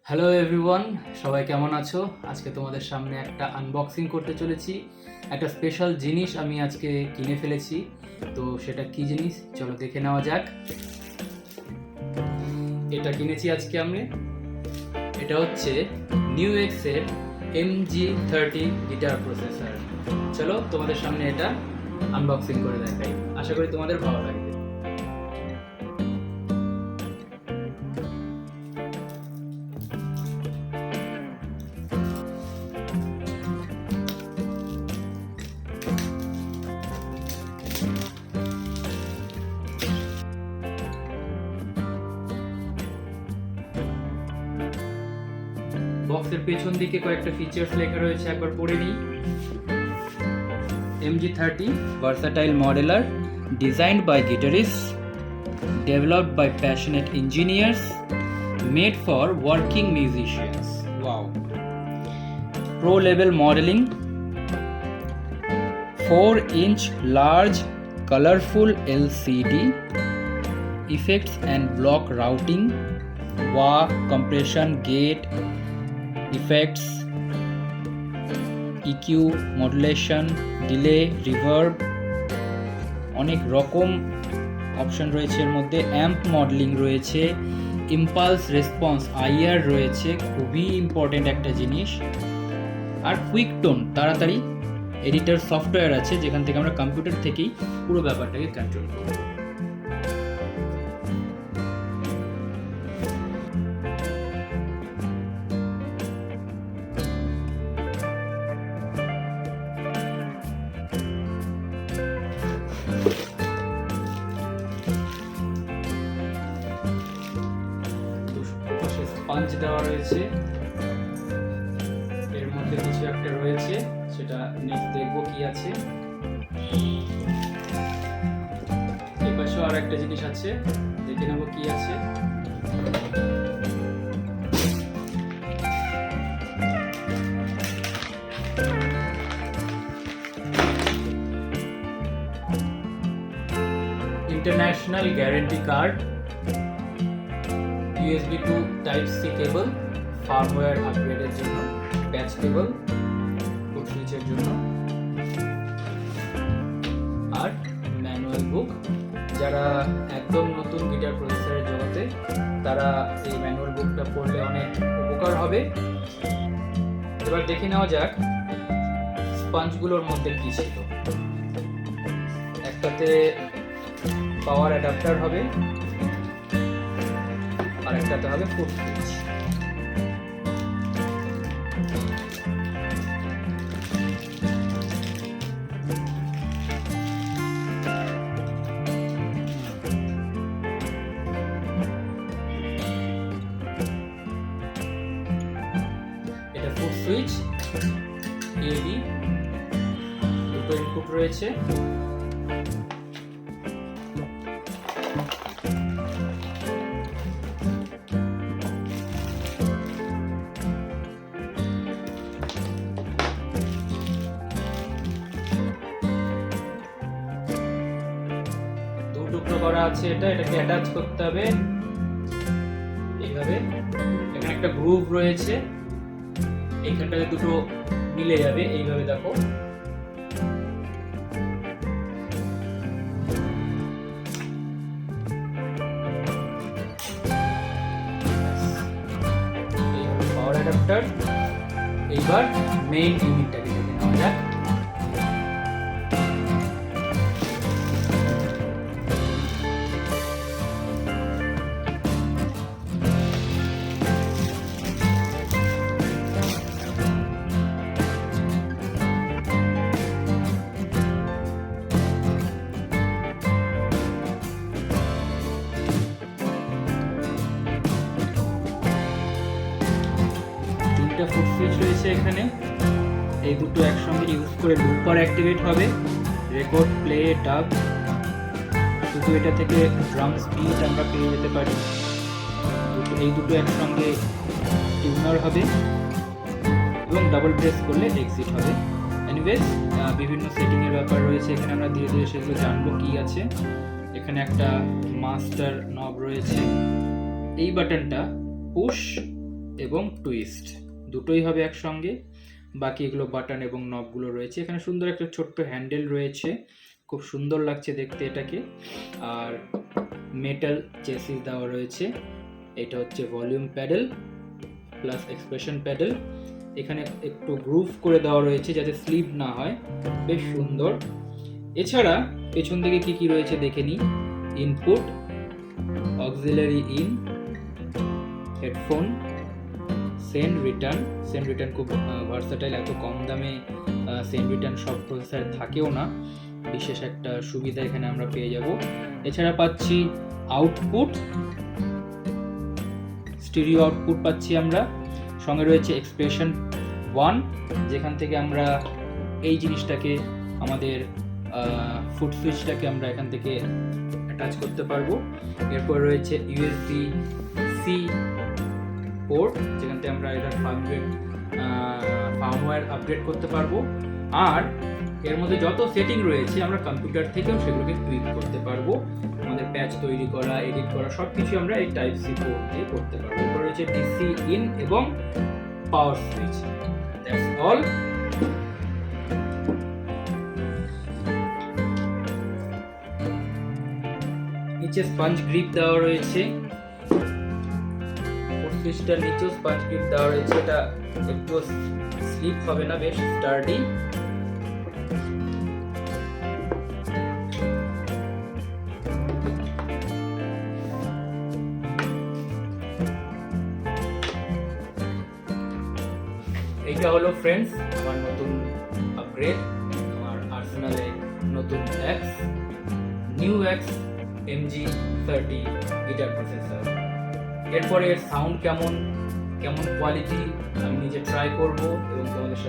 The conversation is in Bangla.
হ্যালো এভরিওয়ান, সবাই কেমন আছো? আজকে তোমাদের সামনে একটা আনবক্সিং করতে চলেছি। একটা স্পেশাল জিনিস আমি আজকে কিনে ফেলেছি। তো সেটা কি জিনিস চলো দেখে নেওয়া যাক। এটা কিনেছি আজকে আমি। এটা হচ্ছে নিউ এক্সের MG30 গিটার প্রসেসর। চলো তোমাদের সামনে এটা আনবক্সিং করে দেখাই। আশা করি তোমাদের ভালো লাগবে। বক্সের পেছন দিকে কয়েকটা ফিচার্স লেখা রয়েছে, একবার পড়ে নিই। MG30 versatile modeler designed by guitarists, developed by passionate engineers, made for working musicians. Wow. Pro level modeling, 4-inch large colorful LCD, effects and block routing, wah, compression, gate, effects, EQ, modulation, delay, reverb, অনেক রকম অপশন রয়েছে এর মধ্যে। অ্যাম্প মডেলিং রয়েছে, ইম্পালস রেসপন্স IR রয়েছে, খুবই ইম্পর্টেন্ট একটা জিনিস। আর কুইক টোন, তাড়াতাড়ি এডিটর সফটওয়্যার আছে যেখান থেকে আমরা কম্পিউটার থেকেই পুরো ব্যাপারটাকে কন্ট্রোল করব। পাঞ্চ দেওয়া রয়েছে, এর মধ্যে কিছু একটা রয়েছে, সেটা নেক্সট দেখবো কি আছে। এই পাশেও আর একটা জিনিস আছে, দেখে নেবো কি আছে। International guarantee card, USB to Type-C cable, firmware আপগ্রেডের জন্য, প্যাচ কেবল, ফুট সুইচের জন্য, আর ম্যানুয়াল বুক। যারা একদম নতুন গিটার প্রসেসরের জগতে, তারা এই ম্যানুয়াল বুকটা পড়লে অনেক উপকার হবে। এবার দেখে নেওয়া যাক স্পঞ্জগুলোর মধ্যে কি ছিল। একটাতে পাওয়ার অ্যাডাপ্টার হবে, আর একটাতে হবে ফুট সুইচ। এটা ফুট সুইচ, AB, দুটো ইনপুট রয়েছে। টুকরো করা আছে, এটাকে অ্যাটাচ করতে হবে এইভাবে। এখানে একটা গ্রুভ রয়েছে, এইখানটাতে দুটো মিলে যাবে এইভাবে, দেখো। এইভাবে পাওয়ার অ্যাডাপ্টার। এইবার মেইন ইউনিটটাকে দেখে নেওয়া যাক। তিনটা ফুট সুইচ রয়েছে এখানে, এই দুটো একসঙ্গে ইউজ করে লুপার অ্যাক্টিভেট হবে, রেকর্ড, প্লে, ডাব। শুধু এটা থেকে ড্রাম স্পিড আমরা পেয়ে যেতে পারি। এই দুটো একসঙ্গে টিউনার হবে এবং ডাবল প্রেস করলে এক্সিট হবে। এনিওয়েজ, বিভিন্ন সেটিংয়ের ব্যাপার রয়েছে এখানে, আমরা ধীরে ধীরে সেগুলো জানবো কি আছে। এখানে একটা মাস্টার নব রয়েছে, এই বাটনটা পুশ এবং টুইস্ট দুটোই হবে একসঙ্গে। বাকি এগুলো বাটন এবং নবগুলো রয়েছে। এখানে সুন্দর একটা ছোট্ট হ্যান্ডেল রয়েছে, খুব সুন্দর লাগছে দেখতে এটাকে। আর মেটাল চেসিস দেওয়া রয়েছে। এটা হচ্ছে volume pedal plus expression pedal. এখানে একটু গ্রুভ করে দেওয়া রয়েছে যাতে স্লিপ না হয়, বেশ সুন্দর। এছাড়া পেছন দিকে কি কি রয়েছে দেখে নিই। Input, auxiliary in, headphone, send return খুব ভার্সাটাইল, এত কম দামে সেন্ড রিটার্ন সব প্রসেসর থাকেও না, বিশেষ একটা সুবিধা এখানে আমরা পেয়ে যাব। এছাড়া পাচ্ছি আউটপুট, স্টিরিও আউটপুট পাচ্ছি আমরা। সঙ্গে রয়েছে এক্সপ্রেশন 1, যেখান থেকে আমরা এই জিনিসটাকে আমাদের ফুট সুইচটাকে আমরা এখান থেকে অ্যাটাচ করতে পারবো। এরপর রয়েছে USB-C পোর্ট, যেখান থেকে আমরা এটা ফার্মওয়্যার আপডেট করতে পারবো। আর এর মধ্যে যত সেটিং রয়েছে আমরা কম্পিউটার থেকেও সেগুলোকে টুইক করতে পারবো। আমাদের প্যাচ তৈরি করা, এডিট করা সব কিছু আমরা এই টাইপ সি পোর্ট দিয়ে করতে পারবো। এরপর রয়েছে ডিসি ইন এবং পাওয়ার সুইচ। That's all. নিচে স্পঞ্জ গ্রিপ দেওয়া রয়েছে, ফুট সুইচটার নিচেও স্পঞ্জ গ্রিপ দেওয়া রয়েছে। এটা একটু স্লিপ হবে না, বেশ স্টার্ডি। এইটা হলো ফ্রেন্ডস আমার নতুন আপগ্রেড, আমার আর্সেনালে নতুন new x MG30 guitar processor. এরপরে এর সাউন্ড কেমন কোয়ালিটি আমি নিজে ট্রাই করব এবং তোমাদের